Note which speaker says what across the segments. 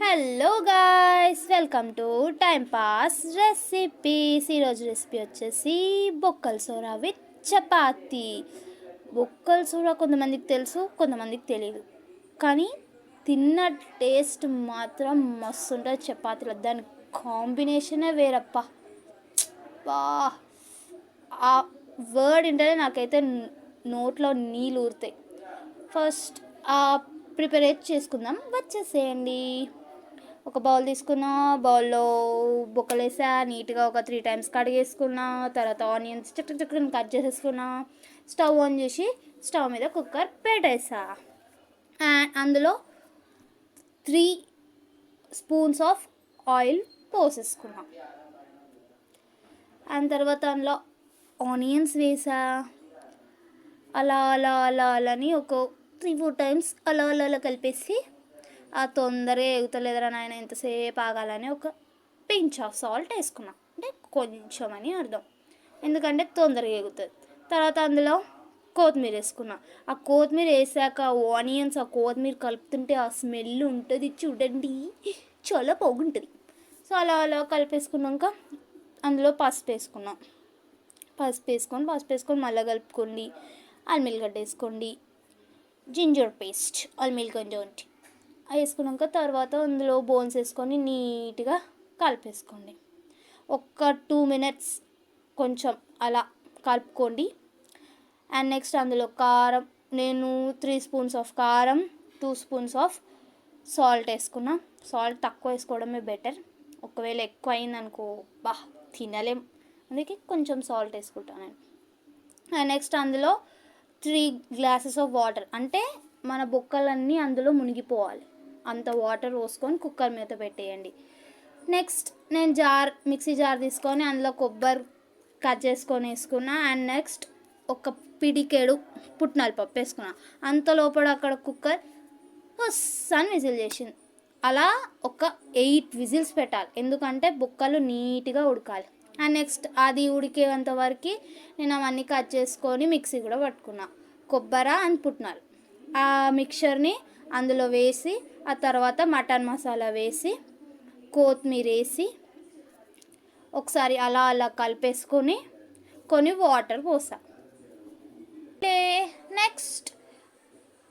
Speaker 1: Hello guys, welcome to time pass recipes. ఈరోజు recipe వచ్చేసి బొక్కల సోర విత్ చపాతీ. బొక్కల సోర కొంతమందికి తెలుసు, కొంతమందికి తెలియదు, కానీ తిన్న టేస్ట్ మాత్రం మస్తు ఉంటుంది చపాతీలో. దాని కాంబినేషనే వేరప్ప. బా, ఆ వర్డ్ ఏంటంటే నాకైతే నోట్లో నీళ్ళు ఊరుతాయి. ఫస్ట్ ప్రిపేర్ చేసుకుందాం, వచ్చేసేయండి. ఒక బౌల్ తీసుకున్నా, బౌల్లో బొక్కలు వేసా, నీట్గా ఒక 3 times కడిగేసుకున్నా. తర్వాత ఆనియన్స్ చక్కని కట్ చేసేసుకున్నా. స్టవ్ ఆన్ చేసి స్టవ్ మీద కుక్కర్ పెట్టేసా. అండ్ అందులో 3 spoons ఆఫ్ ఆయిల్ పోసేసుకున్నా. అండ్ తర్వాత అందులో ఆనియన్స్ వేసా. అలా అలా అలా అని ఒక 3-4 times అలా కలిపేసి, ఆ తొందరగా ఎగుతలేదురా నాయన, ఎంతసేపు ఆగాలని ఒక పించ్ ఆఫ్ సాల్ట్ వేసుకున్నా. అంటే కొంచెం అని అర్థం, ఎందుకంటే తొందరగా ఎగుతుంది. తర్వాత అందులో కొత్తిమీర వేసుకున్నా. ఆ కొత్తిమీర వేసాక ఆనియన్స్, ఆ కొత్తిమీర కలుపుతుంటే ఆ స్మెల్ ఉంటుంది చూడండి, చాలా బాగుంటుంది. సో అలా కలిపేసుకున్నాక అందులో పసుపు వేసుకున్నాం. పసుపు వేసుకొని మళ్ళీ కలుపుకోండి. అల్లిగడ్డ వేసుకోండి, జింజర్ పేస్ట్, అల్లిగడ్డ వేసుకున్నాక తర్వాత అందులో బోన్స్ వేసుకొని నీట్గా కలిపేసుకోండి. ఒక 2 minutes కొంచెం అలా కలుపుకోండి. అండ్ నెక్స్ట్ అందులో కారం, నేను 3 spoons ఆఫ్ కారం, 2 spoons ఆఫ్ సాల్ట్ వేసుకున్నా. సాల్ట్ తక్కువ వేసుకోవడమే బెటర్, ఒకవేళ ఎక్కువ అయిందనుకో తినలేం, అందుకే కొంచెం సాల్ట్ వేసుకుంటాను నేను. అండ్ నెక్స్ట్ అందులో 3 glasses ఆఫ్ వాటర్, అంటే మన బొక్కలన్నీ అందులో మునిగిపోవాలి అంత వాటర్ పోసుకొని కుక్కర్ మీద పెట్టేయండి. నెక్స్ట్ నేను మిక్సీ జార్ తీసుకొని అందులో కొబ్బరి కట్ చేసుకొని వేసుకున్నా. అండ్ నెక్స్ట్ ఒక పిడికెడు పుట్నాల పప్పు వేసుకున్నా. అంత లోపల అక్కడ కుక్కర్ అని విజిల్ చేసింది. అలా ఒక 8 విజిల్స్ పెట్టాలి, ఎందుకంటే బొక్కలు నీట్గా ఉడకాలి. అండ్ నెక్స్ట్ అది ఉడికేంత వరకు నేను అవన్నీ కట్ చేసుకొని మిక్సీ కూడా పట్టుకున్నా. కొబ్బరి అండ్ పుట్నాలు ఆ మిక్చర్ని అందులో వేసి, ఆ తర్వాత మటన్ మసాలా వేసి, కొత్తిమీర వేసి ఒకసారి అలా కలిపేసుకొని కొన్ని వాటర్ పోసా. నెక్స్ట్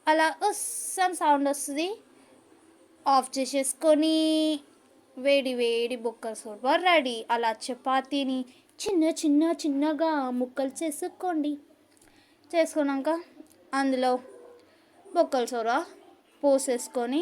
Speaker 1: అలా అని సౌండ్ వస్తుంది, ఆఫ్ చేసేసుకొని వేడి వేడి బొక్కల సోర రెడీ. అలా చపాతీని చిన్నగా ముక్కలు చేసుకున్నాక అందులో బొక్కల సోర పోసేసుకొని